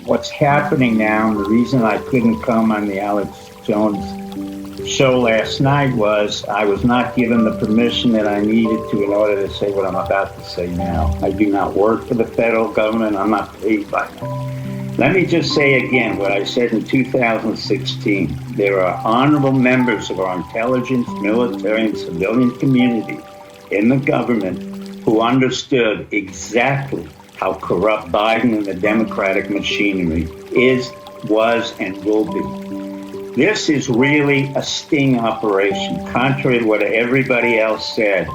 what's happening now, and the reason I couldn't come on the Alex Jones show last night was I was not given the permission that I needed to in order to say what I'm about to say now. I do not work for the federal government. I'm not paid by them. Let me just say again what I said in 2016. There are honorable members of our intelligence, military, and civilian community in the government who understood exactly how corrupt Biden and the Democratic machinery is, was, and will be. This is really a sting operation, contrary to what everybody else said.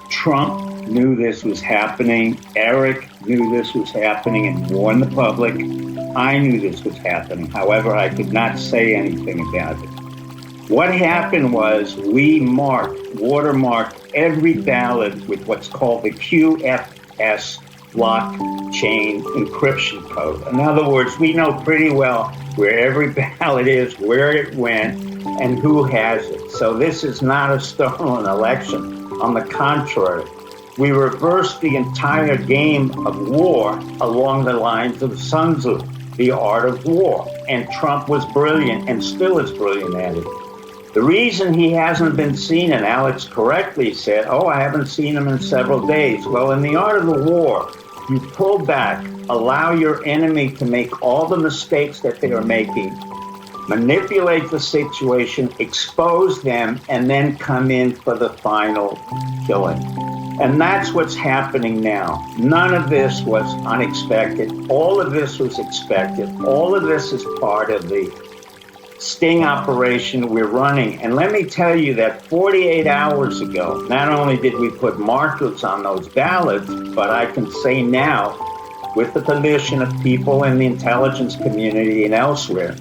Trump knew this was happening. Eric knew this was happening and warned the public. I knew this was happening. However, I could not say anything about it. What happened was we watermarked every ballot with what's called the QFS blockchain encryption code. In other words, we know pretty well where every ballot is, where it went, and who has it. So this is not a stolen election. On the contrary, we reversed the entire game of war along the lines of Sun Tzu, the art of war. And Trump was brilliant and still is brilliant at it. The reason he hasn't been seen, and Alex correctly said, oh, I haven't seen him in several days. Well, in the art of the war, you pull back, allow your enemy to make all the mistakes that they are making, manipulate the situation, expose them, and then come in for the final killing. And that's what's happening now. None of this was unexpected. All of this was expected. All of this is part of the sting operation we're running. And let me tell you that 48 hours ago, not only did we put markers on those ballots, but I can say now, with the permission of people in the intelligence community and elsewhere,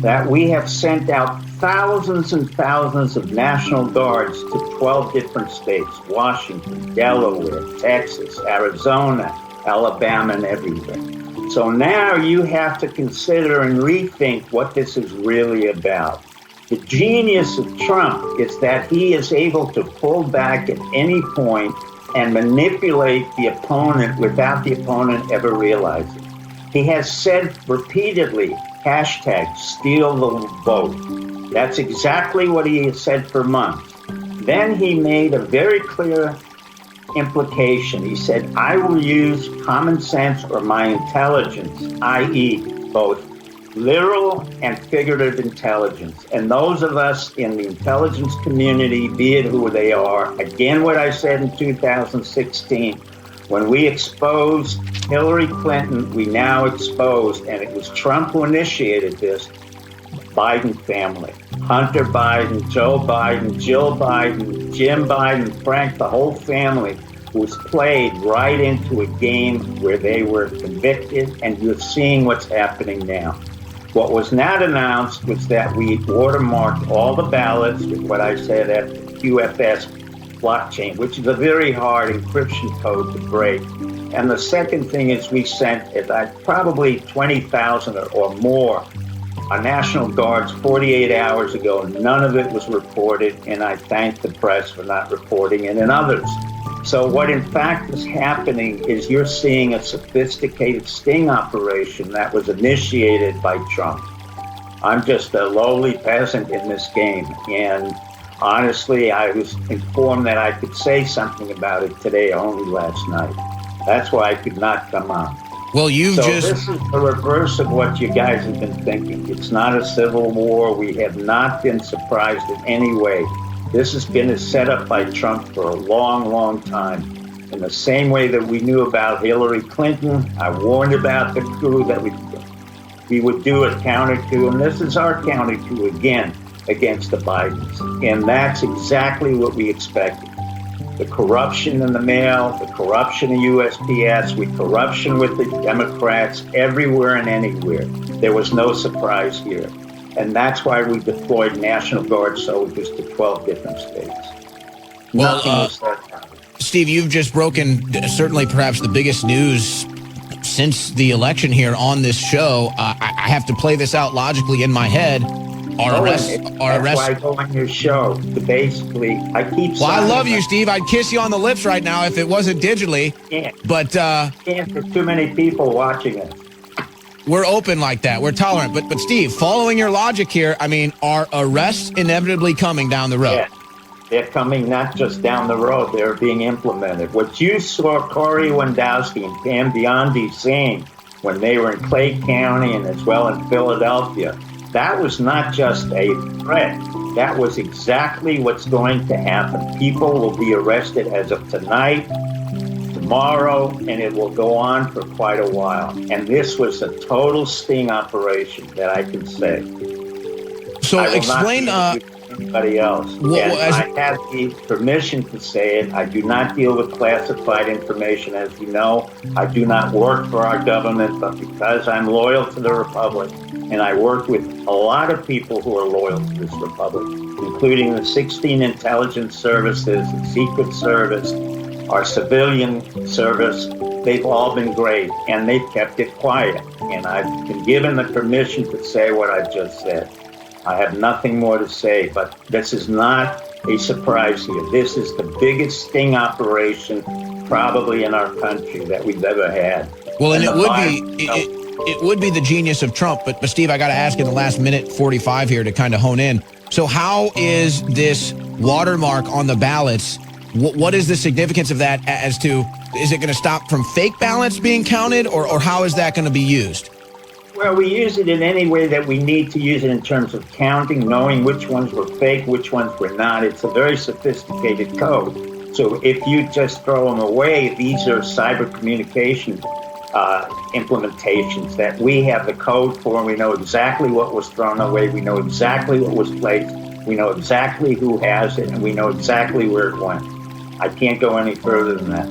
that we have sent out thousands and thousands of National Guards to 12 different states, Washington, Delaware, Texas, Arizona, Alabama, and everywhere. So now you have to consider and rethink what this is really about. The genius of Trump is that he is able to pull back at any point and manipulate the opponent without the opponent ever realizing. He has said repeatedly, hashtag steal the vote. That's exactly what he has said for months. Then he made a very clear implication. He said, I will use common sense or my intelligence, i.e. both literal and figurative intelligence. And those of us in the intelligence community, be it who they are, again, what I said in 2016, when we exposed Hillary Clinton, we now exposed, and it was Trump who initiated this, Biden family. Hunter Biden, Joe Biden, Jill Biden, Jim Biden, Frank, the whole family was played right into a game where they were convicted, and you're seeing what's happening now. What was not announced was that we watermarked all the ballots with what I said at the QFS blockchain, which is a very hard encryption code to break. And the second thing is we sent probably 20,000 or more National Guards 48 hours ago. None of it was reported, and I thank the press for not reporting it and others. So what in fact is happening is you're seeing a sophisticated sting operation that was initiated by Trump. I'm just a lowly peasant in this game, and honestly, I was informed that I could say something about it today, only last night. That's why I could not come on. Well, this is the reverse of what you guys have been thinking. It's not a civil war. We have not been surprised in any way. This has been set up by Trump for a long, long time. In the same way that we knew about Hillary Clinton, I warned about the coup that we would do a counter coup, and this is our counter coup again against the Bidens. And that's exactly what we expected. The corruption in the mail, the corruption in USPS, corruption with the Democrats, everywhere and anywhere. There was no surprise here. And that's why we deployed National Guard soldiers to 12 different states. Nothing was that happening. Steve, you've just broken certainly perhaps the biggest news since the election here on this show. I have to play this out logically in my head. That's why I go on your show. Basically, I keep. Well, I love you, Steve. I'd kiss you on the lips right now if it wasn't digitally. Can't. But can't. There's too many people watching it. We're open like that. We're tolerant. But Steve, following your logic here, I mean, are arrests inevitably coming down the road? Yeah. They're coming not just down the road, they're being implemented. What you saw Corey Wendowski and Pam Biondi saying when they were in Clay County and as well in Philadelphia, that was not just a threat. That was exactly what's going to happen. People will be arrested as of tonight, tomorrow, and it will go on for quite a while. And this was a total sting operation that I can say. So explain... anybody else. I have the permission to say it. I do not deal with classified information, as you know. I do not work for our government, but because I'm loyal to the Republic, and I work with a lot of people who are loyal to this Republic, including the 16 intelligence services, the Secret Service, our civilian service, they've all been great, and they've kept it quiet. And I've been given the permission to say what I've just said. I have nothing more to say, but this is not a surprise here. This is the biggest sting operation probably in our country that we've ever had. Well, and it would be the genius of Trump, but Steve, I got to ask in the last minute 45 here to kind of hone in. So how is this watermark on the ballots? What is the significance of that as to, is it going to stop from fake ballots being counted, or how is that going to be used? Well, we use it in any way that we need to use it in terms of counting, knowing which ones were fake, which ones were not. It's a very sophisticated code. So if you just throw them away, these are cyber communication implementations that we have the code for. We know exactly what was thrown away. We know exactly what was placed. We know exactly who has it, and we know exactly where it went. I can't go any further than that.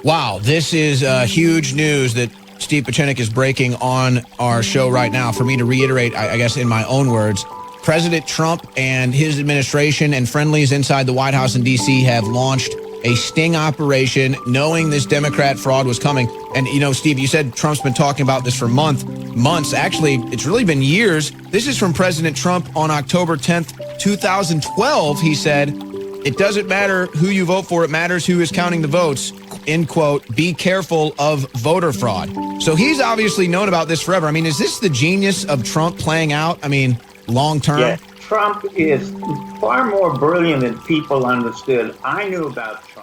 Wow, this is huge news that Steve PIECZENIK is breaking on our show right now. For me to reiterate, I guess in my own words, President Trump and his administration and friendlies inside the White House in D.C. have launched a sting operation knowing this Democrat fraud was coming. And, you know, Steve, you said Trump's been talking about this for months. Actually, it's really been years. This is from President Trump on October 10th, 2012. He said, "It doesn't matter who you vote for. It matters who is counting the votes." End quote. Be careful of voter fraud. So he's obviously known about this forever. I mean, is this the genius of Trump playing out? I mean, long term? Yeah, Trump is far more brilliant than people understood. I knew about Trump.